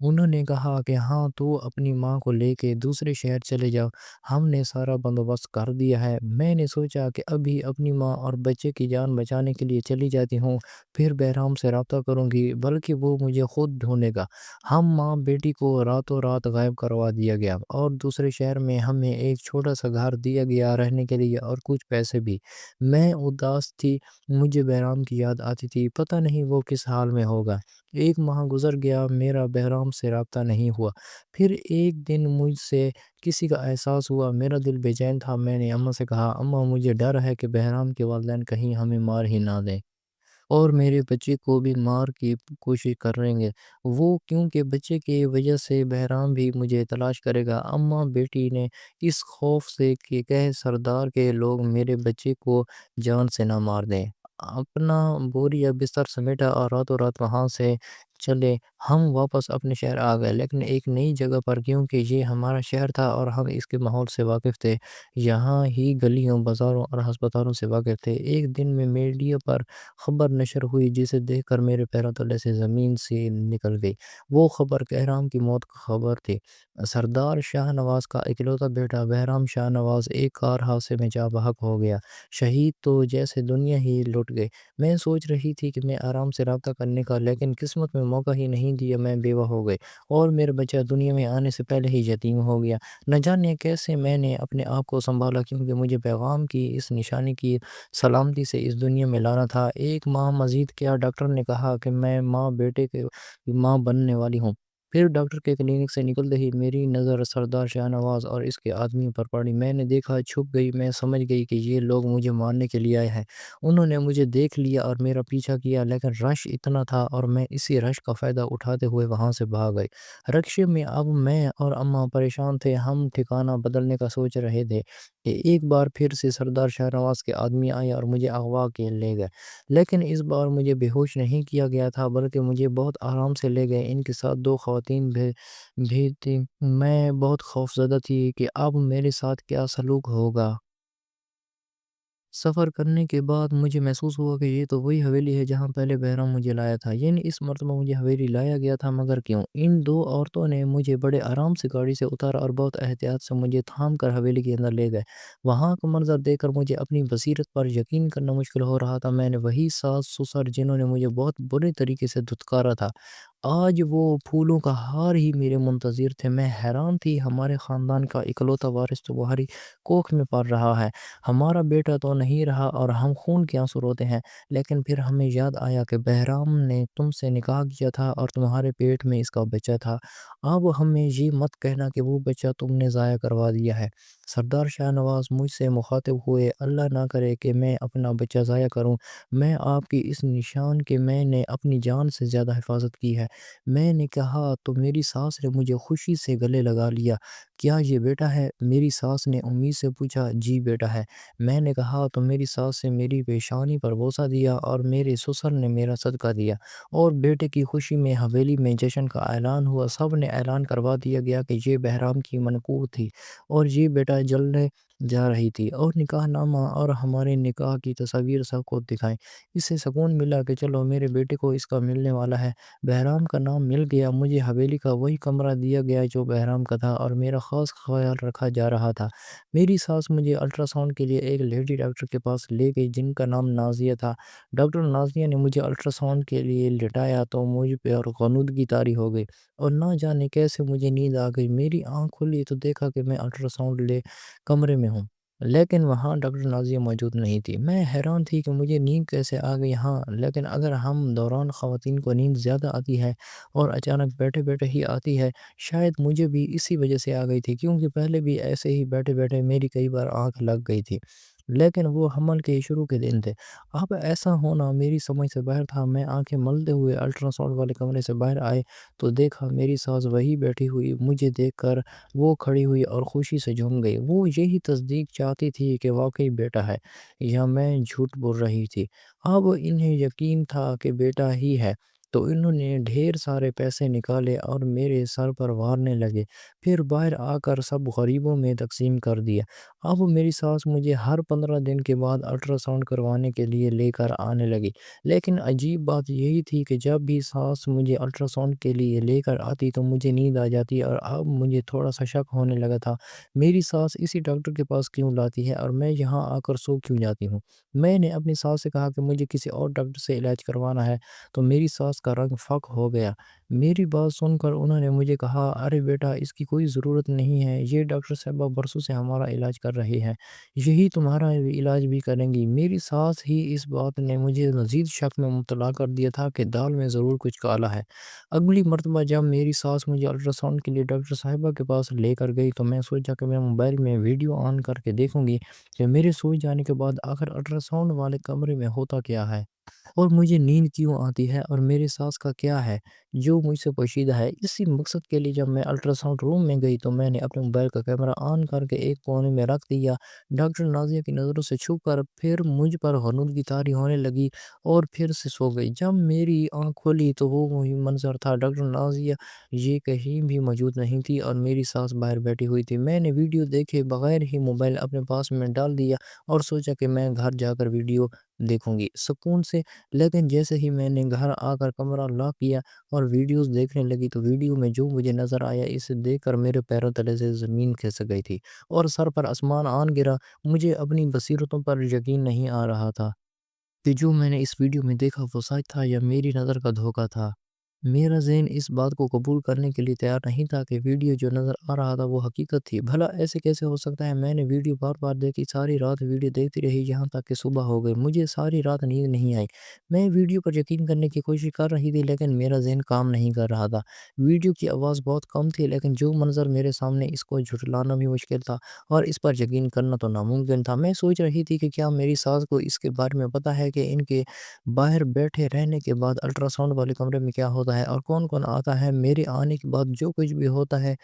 انہوں نے کہا کہ ہاں تو اپنی ماں کو لے کے دوسرے شہر چلے جاؤ، ہم نے سارا بندوبست کر دیا ہے۔ میں نے سوچا کہ ابھی اپنی ماں اور بچے کی جان بچانے کے لیے چلی جاتی ہوں، پھر بہرام سے رابطہ کروں گی بلکہ وہ مجھے خود ڈھونڈے گا۔ ہم ماں بیٹی کو راتوں رات غائب کروا دیا گیا اور دوسرے شہر میں ہمیں ایک چھوٹا سا گھر دیا گیا رہنے کے لیے اور کچھ پیسے بھی۔ میں اداس تھی، مجھے بہرام کی یاد آتی تھی، پتہ نہیں وہ کس حال میں ہوگا۔ ایک ماہ گزر گیا، میرا بہرام سے رابطہ نہیں ہوا۔ پھر ایک دن مجھ سے کسی کا احساس ہوا، میرا دل بے چین تھا۔ میں نے اماں سے کہا، اماں مجھے ڈر ہے کہ بہرام کے والدین کہیں ہمیں مار ہی نہ دیں اور میرے بچے کو بھی مار کی کوشش کریں گے وہ، کیونکہ بچے کی وجہ سے بہرام بھی مجھے تلاش کرے گا۔ اماں بیٹی نے اس خوف سے کہ سردار کے لوگ میرے بچے کو جان سے نہ مار دیں، اپنا بوری یا بستر سمیٹا اور راتوں رات وہاں سے چلے۔ ہم واپس اپنے شہر آ گئے، لیکن ایک نئی جگہ پر، کیونکہ یہ ہمارا شہر تھا اور ہم اس کے ماحول سے واقف تھے، یہاں ہی گلیوں، بازاروں اور ہسپتالوں سے واقف تھے۔ ایک دن میں میڈیا پر خبر نشر ہوئی جسے دیکھ کر میرے پیروں تلے سے زمین سے نکل گئی۔ وہ خبر بہرام کی موت کی خبر تھی۔ سردار شاہ نواز کا اکلوتا بیٹا بہرام شاہ نواز ایک کار حادثے میں جاں بحق ہو گیا۔ شہید تو جیسے دنیا ہی لٹ گئی۔ میں سوچ رہی تھی کہ میں آرام سے رابطہ کرنے کا، لیکن قسمت میں موقع ہی نہیں دیا۔ میں بیوہ ہو گئی اور میرا بچہ دنیا میں آنے سے پہلے ہی یتیم ہو گیا۔ نہ جانے کیسے میں نے اپنے آپ کو سنبھالا، کیونکہ مجھے پیغام کی اس نشانی کی سلامتی سے اس دنیا میں لانا تھا۔ ایک ماہ مزید کیا، ڈاکٹر نے کہا کہ میں ماں بیٹے کے ماں بننے والی ہوں۔ پھر ڈاکٹر کے کلینک سے نکلتے ہی میری نظر سردار شاہ نواز اور اس کے آدمیوں پر پڑی۔ میں نے دیکھا، چھپ گئی۔ میں سمجھ گئی کہ یہ لوگ مجھے مارنے کے لیے آئے ہیں۔ انہوں نے مجھے دیکھ لیا اور میرا پیچھا کیا، لیکن رش اتنا تھا اور میں اسی رش کا فائدہ اٹھاتے ہوئے وہاں سے بھاگ گئی۔ رکشے میں اب میں اور اماں پریشان تھے۔ ہم ٹھکانہ بدلنے کا سوچ رہے تھے کہ ایک بار پھر سے سردار شاہ نواز کے آدمی آئے اور مجھے اغوا کے لے گئے، لیکن اس بار مجھے بے ہوش نہیں کیا گیا تھا بلکہ مجھے بہت آرام سے لے گئے۔ ان کے ساتھ دو خواتین بھی تھیں۔ میں بہت خوفزدہ تھی کہ اب میرے ساتھ کیا سلوک ہوگا۔ سفر کرنے کے بعد مجھے محسوس ہوا کہ یہ تو وہی حویلی ہے جہاں پہلے بہرام مجھے لایا تھا، یعنی اس مرتبہ مجھے حویلی لایا گیا تھا، مگر کیوں؟ ان دو عورتوں نے مجھے بڑے آرام سے گاڑی سے اتارا اور بہت احتیاط سے مجھے تھام کر حویلی کے اندر لے گئے۔ وہاں کا منظر دیکھ کر مجھے اپنی بصیرت پر یقین کرنا مشکل ہو رہا تھا۔ میں نے وہی ساس سسر جنہوں نے مجھے بہت برے طریقے سے دھتکارا تھا، آج وہ پھولوں کا ہار ہی میرے منتظر تھے۔ میں حیران تھی، ہمارے خاندان کا اکلوتا وارث تمہاری کوکھ میں پل رہا ہے، ہمارا بیٹا تو نہیں رہا اور ہم خون کے آنسو روتے ہیں۔ لیکن پھر ہمیں یاد آیا کہ بہرام نے تم سے نکاح کیا تھا اور تمہارے پیٹ میں اس کا بچہ تھا۔ اب ہمیں یہ مت کہنا کہ وہ بچہ تم نے ضائع کروا دیا ہے۔ سردار شاہ نواز مجھ سے مخاطب ہوئے، اللہ نہ کرے کہ میں اپنا بچہ ضائع کروں۔ میں آپ کی اس نشان کہ میں نے اپنی جان سے زیادہ حفاظت کی ہے۔ میں نے کہا تو میری ساس نے مجھے خوشی سے گلے لگا لیا۔ کیا یہ بیٹا ہے؟ میری ساس نے امید سے پوچھا۔ جی بیٹا ہے، میں نے کہا تو میری ساس سے میری پیشانی پر بوسہ دیا اور میرے سسر نے میرا صدقہ دیا اور بیٹے کی خوشی میں حویلی میں جشن کا اعلان ہوا۔ سب نے اعلان کروا دیا گیا کہ یہ بہرام کی منقوط تھی اور یہ بیٹا جلنے جا رہی تھی، اور نکاح نامہ اور ہمارے نکاح کی تصاویر سب کو دکھائیں۔ اس سے سکون ملا کہ چلو میرے بیٹے کو اس کا ملنے والا ہے۔ بہرام کا نام مل گیا، مجھے حویلی کا وہی کمرہ دیا گیا جو بہرام کا تھا اور میرا خاص خیال رکھا جا رہا تھا۔ میری ساس مجھے الٹرا ساؤنڈ کے لیے ایک لیڈی ڈاکٹر کے پاس لے گئی جن کا نام نازیہ تھا۔ ڈاکٹر نازیہ نے مجھے الٹرا ساؤنڈ کے لیے لٹایا تو مجھ پہ اور غنودگی طاری ہو گئی اور نہ جانے کیسے مجھے نیند آ گئی۔ میری آنکھ کھلی تو دیکھا کہ میں الٹرا ساؤنڈ لے کمرے میں ہوں، لیکن وہاں ڈاکٹر نازیہ موجود نہیں تھی۔ میں حیران تھی کہ مجھے نیند کیسے آ گئی۔ ہاں، لیکن اگر ہم دوران خواتین کو نیند زیادہ آتی ہے اور اچانک بیٹھے بیٹھے ہی آتی ہے، شاید مجھے بھی اسی وجہ سے آ گئی تھی، کیونکہ پہلے بھی ایسے ہی بیٹھے بیٹھے میری کئی بار آنکھ لگ گئی تھی، لیکن وہ حمل کے شروع کے دن تھے۔ اب ایسا ہونا میری سمجھ سے باہر تھا۔ میں آنکھیں ملتے ہوئے الٹرا ساؤنڈ والے کمرے سے باہر آئے تو دیکھا میری ساس وہی بیٹھی ہوئی۔ مجھے دیکھ کر وہ کھڑی ہوئی اور خوشی سے جھوم گئی۔ وہ یہی تصدیق چاہتی تھی کہ واقعی بیٹا ہے یا میں جھوٹ بول رہی تھی۔ اب انہیں یقین تھا کہ بیٹا ہی ہے۔ تو انہوں نے ڈھیر سارے پیسے نکالے اور میرے سر پر وارنے لگے، پھر باہر آ کر سب غریبوں میں تقسیم کر دیا۔ اب میری ساس مجھے ہر 15 دن کے بعد الٹرا ساؤنڈ کروانے کے لیے لے کر آنے لگی، لیکن عجیب بات یہی تھی کہ جب بھی ساس مجھے الٹرا ساؤنڈ کے لیے لے کر آتی تو مجھے نیند آ جاتی، اور اب مجھے تھوڑا سا شک ہونے لگا تھا، میری ساس اسی ڈاکٹر کے پاس کیوں لاتی ہے اور میں یہاں آ کر سو کیوں جاتی ہوں؟ میں نے اپنی ساس سے کہا کہ مجھے کسی اور ڈاکٹر سے علاج کروانا ہے، تو میری ساس کا رنگ فک ہو گیا۔ میری بات سن کر انہوں نے مجھے کہا، ارے بیٹا، اس کی کوئی ضرورت نہیں ہے، یہ ڈاکٹر صاحبہ برسوں سے ہمارا علاج کر رہی ہے، یہی تمہارا علاج بھی کریں گی۔ میری ساس ہی اس بات نے مجھے مزید شک میں مبتلا کر دیا تھا کہ دال میں ضرور کچھ کالا ہے۔ اگلی مرتبہ جب میری ساس مجھے الٹرا ساؤنڈ کے لیے ڈاکٹر صاحبہ کے پاس لے کر گئی تو میں سوچا کہ میں موبائل میں ویڈیو آن کر کے دیکھوں گی کہ میرے سوئی جانے کے بعد آخر الٹرا ساؤنڈ والے کمرے میں ہوتا کیا ہے، اور مجھے نیند کیوں آتی ہے، اور میرے ساس کا کیا ہے جو مجھ سے پوشیدہ ہے۔ اسی مقصد کے لیے جب میں الٹرا ساؤنڈ روم میں گئی تو میں نے اپنے موبائل کا کیمرہ آن کر کے ایک کونے میں رکھ دیا، ڈاکٹر نازیہ کی نظروں سے چھپ کر، پھر مجھ پر غنودگی طاری ہونے لگی اور پھر سے سو گئی۔ جب میری آنکھ کھولی تو وہ وہی منظر تھا، ڈاکٹر نازیہ یہ کہیں بھی موجود نہیں تھی اور میری ساس باہر بیٹھی ہوئی تھی۔ میں نے ویڈیو دیکھے بغیر ہی موبائل اپنے پاس میں ڈال دیا اور سوچا کہ میں گھر جا کر ویڈیو دیکھوں گی سکون سے، لیکن جیسے ہی میں نے گھر آ کر کمرہ لاک کیا اور ویڈیوز دیکھنے لگی تو ویڈیو میں جو مجھے نظر آیا اسے دیکھ کر میرے پیروں تلے سے زمین کھسک گئی تھی اور سر پر آسمان آن گرا۔ مجھے اپنی بصیرتوں پر یقین نہیں آ رہا تھا کہ جو میں نے اس ویڈیو میں دیکھا وہ سچ تھا یا میری نظر کا دھوکہ تھا۔ میرا ذہن اس بات کو قبول کرنے کے لیے تیار نہیں تھا کہ ویڈیو جو نظر آ رہا تھا وہ حقیقت تھی۔ بھلا ایسے کیسے ہو سکتا ہے؟ میں نے ویڈیو بار بار دیکھی، ساری رات ویڈیو دیکھتی رہی یہاں تک کہ صبح ہو گئی، مجھے ساری رات نیند نہیں آئی۔ میں ویڈیو پر یقین کرنے کی کوشش کر رہی تھی لیکن میرا ذہن کام نہیں کر رہا تھا۔ ویڈیو کی آواز بہت کم تھی لیکن جو منظر میرے سامنے، اس کو جھٹلانا بھی مشکل تھا اور اس پر یقین کرنا تو ناممکن تھا۔ میں سوچ رہی تھی کہ کیا میری ساس کو اس کے بارے میں پتہ ہے کہ ان کے باہر بیٹھے رہنے کے بعد الٹرا ساؤنڈ والے کمرے میں کیا ہوتا ہے اور کون کون آتا ہے، میرے آنے کے بعد جو کچھ بھی ہوتا ہے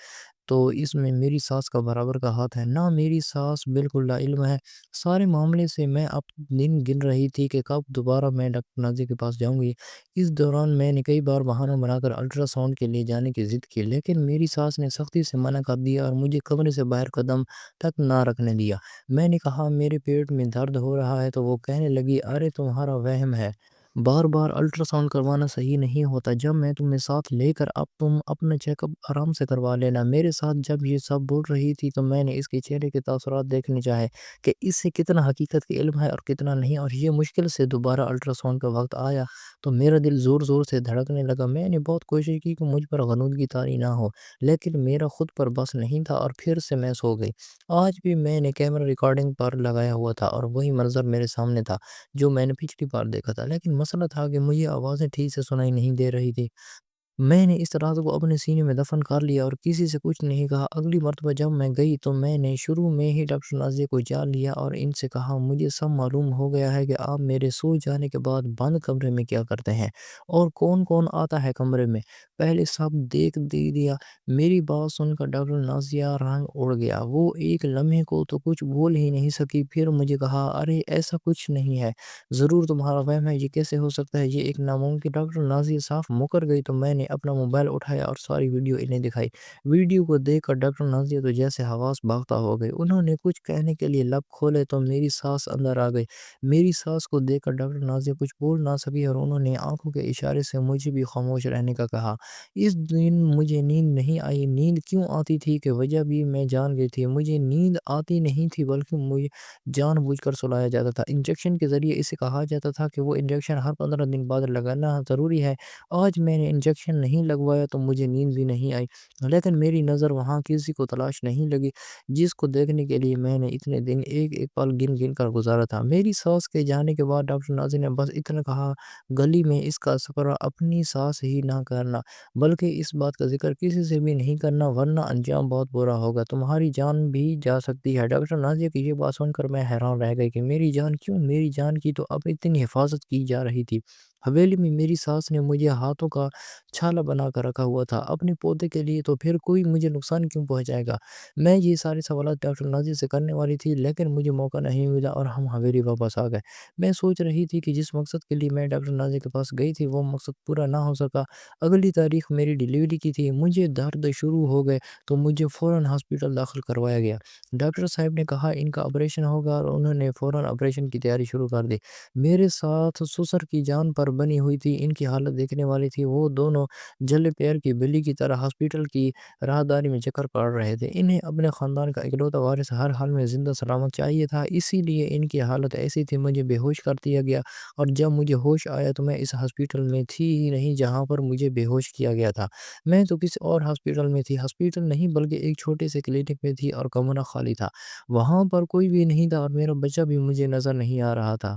تو اس میں میری ساس کا برابر کا ہاتھ ہے؟ نہ، میری ساس بالکل لا علم ہے سارے معاملے سے۔ میں اب دن گن رہی تھی کہ کب دوبارہ میں ڈاکٹر نازیہ کے پاس جاؤں گی۔ اس دوران میں نے کئی بار بہانہ بنا کر الٹرا ساؤنڈ کے لیے جانے کی ضد کی لیکن میری ساس نے سختی سے منع کر دیا اور مجھے کمرے سے باہر قدم تک نہ رکھنے دیا۔ میں نے کہا میرے پیٹ میں درد ہو رہا ہے تو وہ کہنے لگی، ارے تمہارا وہم ہے، بار بار الٹرا ساؤنڈ کروانا صحیح نہیں ہوتا، جب میں تمہیں ساتھ لے کر اب تم اپنا چیک اپ آرام سے کروا لینا۔ میرے ساتھ جب یہ سب بول رہی تھی تو میں نے اس کے چہرے کے تاثرات دیکھنے چاہے کہ اس سے کتنا حقیقت کا علم ہے اور کتنا نہیں، اور یہ مشکل سے دوبارہ الٹرا ساؤنڈ کا وقت آیا تو میرا دل زور زور سے دھڑکنے لگا۔ میں نے بہت کوشش کی کہ مجھ پر غنودگی طاری نہ ہو لیکن میرا خود پر بس نہیں تھا اور پھر سے میں سو گئی۔ آج بھی میں نے کیمرہ ریکارڈنگ پر لگایا ہوا تھا اور وہی منظر میرے سامنے تھا جو میں نے پچھلی بار دیکھا تھا، لیکن مسئلہ تھا کہ مجھے آوازیں ٹھیک سے سنائی نہیں دے رہی تھی۔ میں نے اس رات کو اپنے سینے میں دفن کر لیا اور کسی سے کچھ نہیں کہا۔ اگلی مرتبہ جب میں گئی تو میں نے شروع میں ہی ڈاکٹر نازیہ کو جان لیا اور ان سے کہا، مجھے سب معلوم ہو گیا ہے کہ آپ میرے سو جانے کے بعد بند کمرے میں کیا کرتے ہیں اور کون کون آتا ہے کمرے میں، پہلے سب دیکھ دیا۔ میری بات سن کر ڈاکٹر نازیہ رنگ اڑ گیا، وہ ایک لمحے کو تو کچھ بول ہی نہیں سکی، پھر مجھے کہا، ارے ایسا کچھ نہیں ہے، ضرور تمہارا وہم ہے، یہ کیسے ہو سکتا ہے، یہ ایک ناممکن۔ ڈاکٹر نازیہ صاف مکر گئی تو میں نے اپنا موبائل اٹھایا اور ساری ویڈیو انہیں دکھائی۔ ویڈیو کو دیکھ کر ڈاکٹر نازیہ تو جیسے حواس باختہ ہو گئی، انہوں نے کچھ کہنے کے لیے لب کھولے تو میری ساس اندر آ گئی۔ میری ساس کو دیکھ کر ڈاکٹر نازیہ کچھ بول نہ سکی اور انہوں نے آنکھوں کے اشارے سے مجھے بھی خاموش رہنے کا کہا۔ اس دن مجھے نیند نہیں آئی۔ نیند کیوں آتی تھی کہ وجہ بھی میں جان گئی تھی، مجھے نیند آتی نہیں تھی بلکہ مجھے جان بوجھ کر سلایا جاتا تھا۔ انجیکشن کے ذریعے اسے کہا جاتا تھا کہ وہ انجیکشن ہر 15 دن بعد لگانا ضروری ہے۔ آج میں نے انجیکشن نہیں لگوایا تو مجھے نیند بھی نہیں آئی لیکن میری نظر وہاں کسی کو تلاش نہیں لگی جس کو دیکھنے کے لیے میں نے اتنے دن ایک ایک پل گن گن کر گزارا تھا۔ میری ساس کے جانے کے بعد ڈاکٹر نازیہ نے بس اتنا کہا، گلی میں اس کا سفر اپنی ساس ہی نہ کرنا بلکہ اس بات کا ذکر کسی سے بھی نہیں کرنا ورنہ انجام بہت برا ہوگا، تمہاری جان بھی جا سکتی ہے۔ ڈاکٹر نازیہ کی یہ بات سن کر میں حیران رہ گئی کہ میری جان کیوں؟ میری جان کی تو اب اتنی حفاظت کی جا رہی تھی حویلی میں میری ساس نے مجھے ہاتھوں کا چھالا بنا کر رکھا ہوا تھا اپنے پودے کے لیے، تو پھر کوئی مجھے نقصان کیوں پہنچائے گا؟ میں یہ سارے سوالات ڈاکٹر نازیہ سے کرنے والی تھی، لیکن مجھے موقع نہیں ملا اور ہم حویلی واپس آ گئے۔ میں سوچ رہی تھی کہ جس مقصد کے لیے میں ڈاکٹر نازیہ کے پاس گئی تھی وہ مقصد پورا نہ ہو سکا۔ اگلی تاریخ میری ڈیلیوری کی تھی، مجھے درد شروع ہو گئے تو مجھے فوراً ہاسپٹل داخل کروایا گیا۔ ڈاکٹر صاحب نے کہا ان کا آپریشن ہوگا اور انہوں نے فوراً آپریشن کی تیاری شروع کر دی۔ میرے ساتھ سسر کی جان پر بنی ہوئی تھی، ان کی حالت دیکھنے والی تھی، وہ دونوں جلے پیر کی بلی کی طرح ہاسپٹل کی راہداری میں چکر کاٹ رہے تھے۔ انہیں اپنے خاندان کا اکلوتا وارث ہر حال میں زندہ سلامت چاہیے تھا، اسی لیے ان کی حالت ایسی تھی مجھے بے ہوش کر دیا گیا، اور جب مجھے ہوش آیا تو میں اس ہاسپٹل میں تھی ہی نہیں جہاں پر مجھے بے ہوش کیا گیا تھا۔ میں تو کسی اور ہاسپٹل میں تھی، ہاسپٹل نہیں بلکہ ایک چھوٹے سے کلینک میں تھی اور کمرہ خالی تھا، وہاں پر کوئی بھی نہیں تھا اور میرا بچہ بھی مجھے نظر نہیں آ رہا تھا۔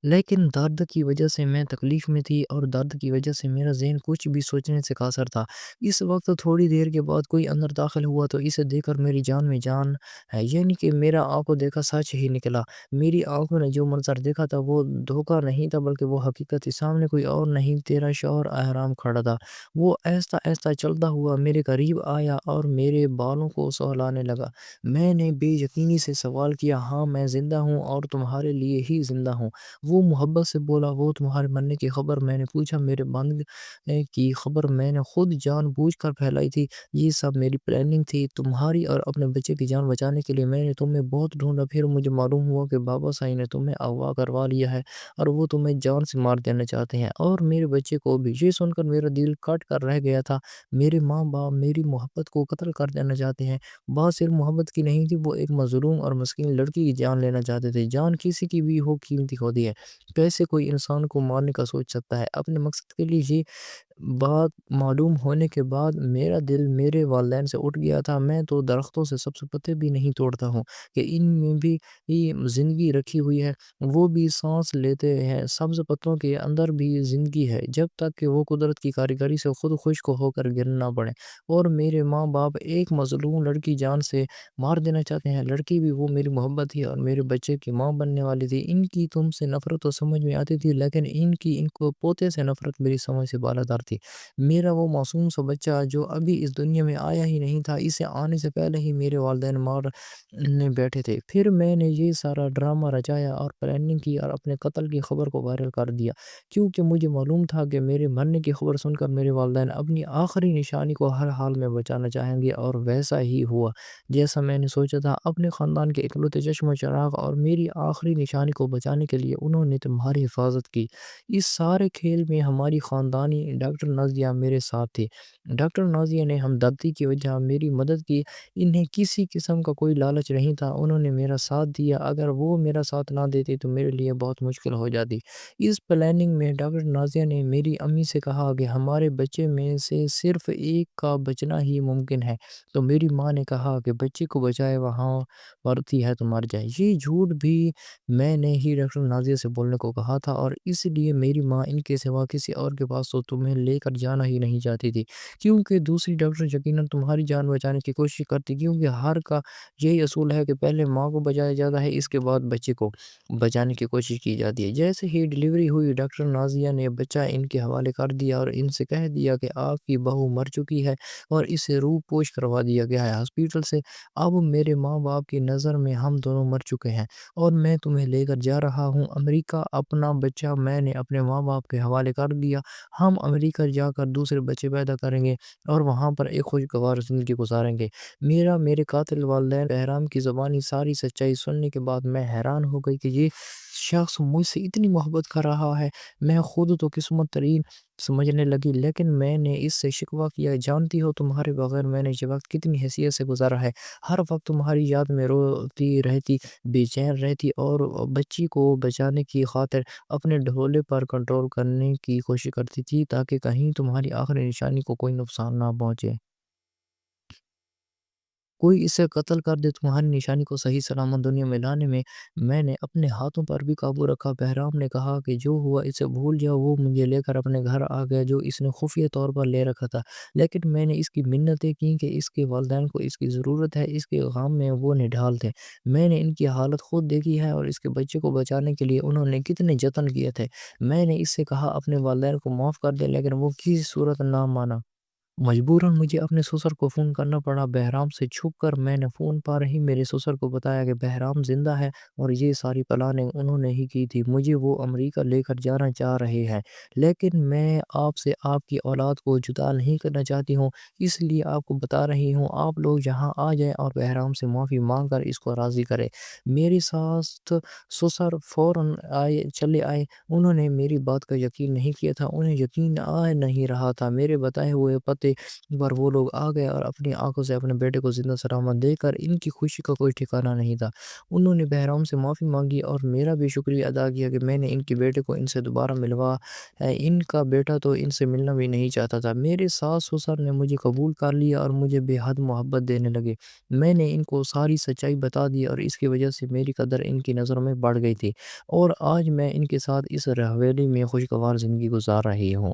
لیکن درد کی وجہ سے میں تکلیف میں تھی اور درد کی وجہ سے میرا ذہن کچھ بھی سوچنے سے قاصر تھا۔ اس وقت تھوڑی دیر کے بعد کوئی اندر داخل ہوا تو اسے دیکھ کر میری جان میں جان ہے، یعنی کہ میرا آنکھوں دیکھا سچ ہی نکلا۔ میری آنکھوں نے جو منظر دیکھا تھا وہ دھوکہ نہیں تھا بلکہ وہ حقیقت تھی۔ سامنے کوئی اور نہیں، تیرا شوہر احرام کھڑا تھا۔ وہ آہستہ آہستہ چلتا ہوا میرے قریب آیا اور میرے بالوں کو سہلانے لگا۔ میں نے بے یقینی سے سوال کیا، ہاں میں زندہ ہوں اور تمہارے لیے ہی زندہ ہوں؟ وہ محبت سے بولا، وہ تمہارے مرنے کی خبر میں نے پوچھا، میرے مرنے کی خبر میں نے خود جان بوجھ کر پھیلائی تھی، یہ سب میری پلاننگ تھی، تمہاری اور اپنے بچے کی جان بچانے کے لیے میں نے تمہیں بہت ڈھونڈا، پھر مجھے معلوم ہوا کہ بابا سائی نے تمہیں اغوا کروا لیا ہے اور وہ تمہیں جان سے مار دینا چاہتے ہیں اور میرے بچے کو بھی۔ یہ سن کر میرا دل کٹ کر رہ گیا تھا، میرے ماں باپ میری محبت کو قتل کر دینا چاہتے ہیں۔ بات صرف محبت کی نہیں تھی، وہ ایک مظلوم اور مسکین لڑکی کی جان لینا چاہتے تھے۔ جان کسی کی بھی ہو قیمتی ہوتی ہے، کیسے کوئی انسان کو مارنے کا سوچ سکتا ہے اپنے مقصد کے لیے؟ یہ بات معلوم ہونے کے بعد میرا دل میرے والدین سے اٹھ گیا تھا۔ میں تو درختوں سے سبز پتے بھی نہیں توڑتا ہوں کہ ان میں بھی زندگی رکھی ہوئی ہے، وہ بھی سانس لیتے ہیں، سبز پتوں کے اندر بھی زندگی ہے، جب تک کہ وہ قدرت کی کاریگری سے خود خشک ہو کر گر نہ پڑے۔ اور میرے ماں باپ ایک مظلوم لڑکی جان سے مار دینا چاہتے ہیں، لڑکی بھی وہ میری محبت تھی اور میرے بچے کی ماں بننے والی تھی۔ ان کی تم سے نفرت تو سمجھ میں آتی تھی، لیکن ان کو پوتے سے نفرت میری سمجھ سے بالاتر تھی۔ میرا وہ معصوم سا بچہ جو ابھی اس دنیا میں آیا ہی نہیں تھا، اسے آنے سے پہلے ہی میرے والدین مارنے بیٹھے تھے۔ پھر میں نے یہ سارا ڈرامہ رچایا اور پلاننگ کی اور اپنے قتل کی خبر کو وائرل کر دیا، کیونکہ مجھے معلوم تھا کہ میرے مرنے کی خبر سن کر میرے والدین اپنی آخری نشانی کو ہر حال میں بچانا چاہیں گے، اور ویسا ہی ہوا جیسا میں نے سوچا تھا۔ اپنے خاندان کے اکلوتے چشم و چراغ اور میری آخری نشانی کو بچانے کے لیے انہوں نے تمہاری حفاظت کی۔ اس سارے کھیل میں ہماری خاندانی ڈاکٹر نازیہ میرے ساتھ تھی۔ ڈاکٹر نازیہ نے ہمدردی کی وجہ میری مدد کی، انہیں کسی قسم کا کوئی لالچ نہیں تھا، انہوں نے میرا ساتھ دیا، اگر وہ میرا ساتھ نہ دیتے تو میرے لیے بہت مشکل ہو جاتی۔ اس پلاننگ میں ڈاکٹر نازیہ نے میری امی سے کہا کہ ہمارے بچے میں سے صرف ایک کا بچنا ہی ممکن ہے، تو میری ماں نے کہا کہ بچے کو بچائے وہاں مرتی ہے تو مر جائے۔ یہ جھوٹ بھی میں نے ہی ڈاکٹر نازیہ سے بولنے کو کہا تھا، اور اس لیے میری ماں ان کے سوا کسی اور کے پاس تو تمہیں لے کر جانا ہی نہیں چاہتی تھی، کیونکہ دوسری ڈاکٹر یقیناً تمہاری جان بچانے کی کوشش کرتی، کیونکہ ہر کا یہی اصول ہے کہ پہلے ماں کو بچایا جاتا ہے، اس کے بعد بچے کو بچانے کی کوشش کی جاتی ہے۔ جیسے ہی ڈیلیوری ہوئی ڈاکٹر نازیہ نے بچہ ان کے حوالے کر دیا اور ان سے کہہ دیا کہ آپ کی بہو مر چکی ہے اور اسے روح پوش کروا دیا گیا ہے ہاسپٹل سے، اب میرے ماں باپ کی نظر میں ہم دونوں مر چکے ہیں اور میں تمہیں لے کر جا رہا ہوں امریکہ۔ اپنا بچہ میں نے اپنے ماں باپ کے حوالے کر دیا، ہم امریکہ جا کر دوسرے بچے پیدا کریں گے اور وہاں پر ایک خوشگوار زندگی گزاریں گے۔ میرے قاتل والدین بہرام کی زبانی ساری سچائی سننے کے بعد میں حیران ہو گئی کہ یہ شخص مجھ سے اتنی محبت کر رہا ہے۔ میں خود تو قسمت ترین سمجھنے لگی، لیکن میں نے اس سے شکوہ کیا، جانتی ہو تمہارے بغیر میں نے یہ وقت کتنی حیثیت سے گزارا ہے، ہر وقت تمہاری یاد میں روتی رہتی، بے چین رہتی اور بچی کو بچانے کی خاطر اپنے ڈھولے پر کنٹرول کرنے کی کوشش کرتی تھی تاکہ کہیں تمہاری آخری نشانی کو کوئی نقصان نہ پہنچے۔ کوئی اسے قتل کر دے تمہاری نشانی کو صحیح سلامت دنیا میں لانے میں نے اپنے ہاتھوں پر بھی قابو رکھا۔ بہرام نے کہا کہ جو ہوا اسے بھول جاؤ، وہ مجھے لے کر اپنے گھر آ گیا جو اس نے خفیہ طور پر لے رکھا تھا، لیکن میں نے اس کی منتیں کی کہ اس کے والدین کو اس کی ضرورت ہے، اس کے غم میں وہ نڈھال تھے۔ میں نے ان کی حالت خود دیکھی ہے اور اس کے بچے کو بچانے کے لیے انہوں نے کتنے جتن کیے تھے۔ میں نے اس سے کہا اپنے والدین کو معاف کر دے، لیکن وہ کسی صورت نہ مانا۔ مجبوراً مجھے اپنے سسر کو فون کرنا پڑا۔ بہرام سے چھپ کر میں نے فون پر ہی میرے سسر کو بتایا کہ بہرام زندہ ہے اور یہ ساری پلاننگ انہوں نے ہی کی تھی۔ مجھے وہ امریکہ لے کر جانا چاہ رہے ہیں، لیکن میں آپ سے آپ کی اولاد کو جدا نہیں کرنا چاہتی ہوں، اس لیے آپ کو بتا رہی ہوں آپ لوگ یہاں آ جائیں اور بہرام سے معافی مانگ کر اس کو راضی کریں۔ میری ساس سسر فوراً چلے آئے۔ انہوں نے میری بات کا یقین نہیں کیا تھا، انہیں یقین آ نہیں رہا تھا۔ میرے بتائے ہوئے پتے پر وہ لوگ آ گئے اور اپنی آنکھوں سے اپنے بیٹے کو زندہ سلامت دیکھ کر ان کی خوشی کا کوئی ٹھکانہ نہیں تھا۔ انہوں نے بہرام سے معافی مانگی اور میرا بھی شکریہ ادا کیا کہ میں نے ان کے بیٹے کو ان سے دوبارہ ملوا ہے۔ ان کا بیٹا تو ان سے ملنا بھی نہیں چاہتا تھا۔ میرے ساس سسر نے مجھے قبول کر لیا اور مجھے بے حد محبت دینے لگے۔ میں نے ان کو ساری سچائی بتا دی اور اس کی وجہ سے میری قدر ان کی نظروں میں بڑھ گئی تھی، اور آج میں ان کے ساتھ اس حویلی میں خوشگوار زندگی گزار رہی ہوں۔